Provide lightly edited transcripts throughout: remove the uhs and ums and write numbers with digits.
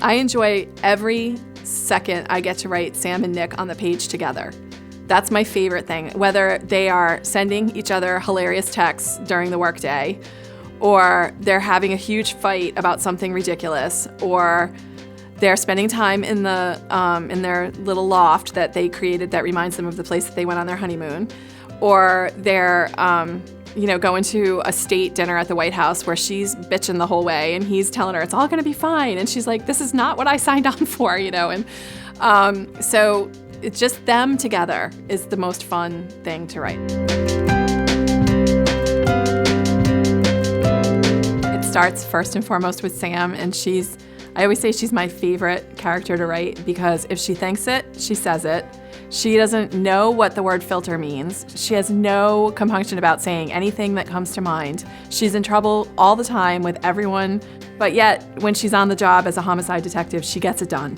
I enjoy every second I get to write Sam and Nick on the page together. That's my favorite thing, whether they are sending each other hilarious texts during the workday, or they're having a huge fight about something ridiculous, or they're spending time in their little loft that they created that reminds them of the place that they went on their honeymoon, or they're going to a state dinner at the White House where she's bitching the whole way and he's telling her it's all going to be fine, and she's like, this is not what I signed on for, and so it's just them together is the most fun thing to write. It starts first and foremost with Sam, and I always say she's my favorite character to write because if she thinks it, she says it. She doesn't know what the word filter means. She has no compunction about saying anything that comes to mind. She's in trouble all the time with everyone, but yet when she's on the job as a homicide detective, she gets it done.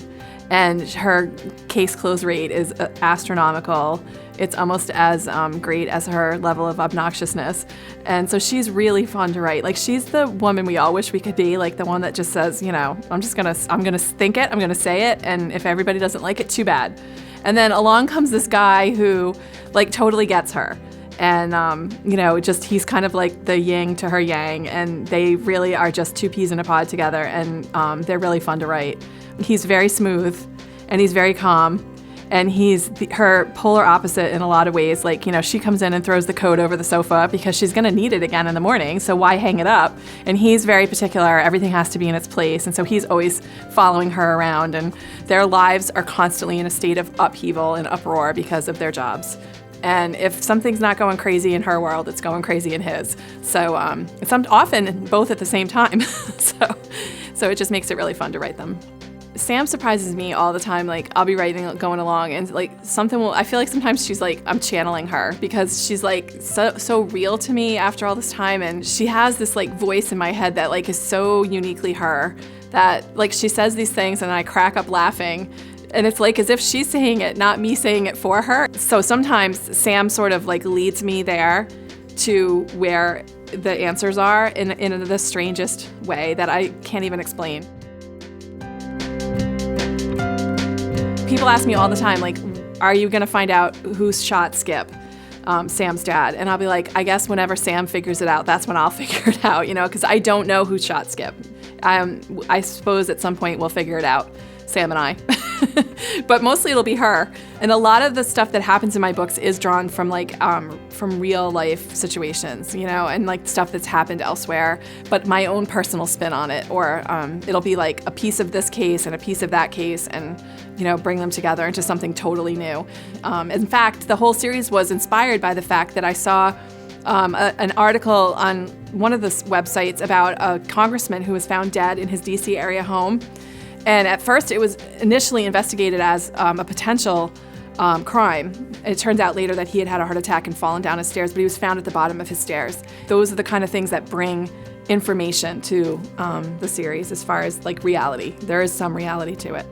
And her case close rate is astronomical. It's almost as great as her level of obnoxiousness. And so she's really fun to write. Like, she's the woman we all wish we could be, like the one that just says, I'm gonna think it, I'm gonna say it, and if everybody doesn't like it, too bad. And then along comes this guy who totally gets her. And, he's kind of like the yin to her yang, and they really are just two peas in a pod together, and they're really fun to write. He's very smooth, and he's very calm, and he's her polar opposite in a lot of ways. She comes in and throws the coat over the sofa because she's going to need it again in the morning, so why hang it up? And he's very particular. Everything has to be in its place, and so he's always following her around, and their lives are constantly in a state of upheaval and uproar because of their jobs. And if something's not going crazy in her world, it's going crazy in his. So it's often both at the same time. So it just makes it really fun to write them. Sam surprises me all the time. I'll be writing, going along, and I feel like sometimes she's I'm channeling her because she's so real to me after all this time. And she has this voice in my head that is so uniquely her that she says these things and I crack up laughing. And it's as if she's saying it, not me saying it for her. So sometimes Sam sort of leads me there to where the answers are in the strangest way that I can't even explain. People ask me all the time, are you going to find out who shot Skip, Sam's dad? And I'll be like, I guess whenever Sam figures it out, that's when I'll figure it out, because I don't know who shot Skip. I suppose at some point we'll figure it out, Sam and I. But mostly it'll be her. And a lot of the stuff that happens in my books is drawn from from real life situations, and stuff that's happened elsewhere, but my own personal spin on it. Or it'll be a piece of this case and a piece of that case, and bring them together into something totally new. In fact, the whole series was inspired by the fact that I saw an article on one of the websites about a congressman who was found dead in his DC area home. And at first, it was initially investigated as a potential crime. It turns out later that he had had a heart attack and fallen down his stairs, but he was found at the bottom of his stairs. Those are the kind of things that bring information to the series as far as reality. There is some reality to it.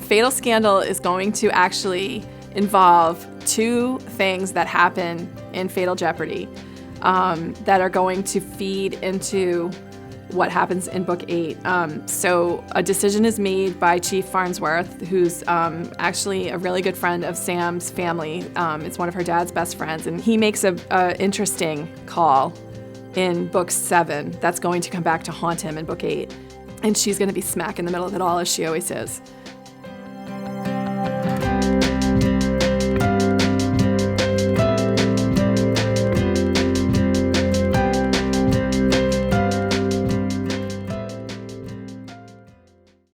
Fatal Scandal is going to actually involve two things that happen in Fatal Jeopardy that are going to feed into what happens in book 8. So a decision is made by Chief Farnsworth, who's actually a really good friend of Sam's family. It's one of her dad's best friends, and he makes a interesting call in book 7 that's going to come back to haunt him in book 8. And she's going to be smack in the middle of it all, as she always is.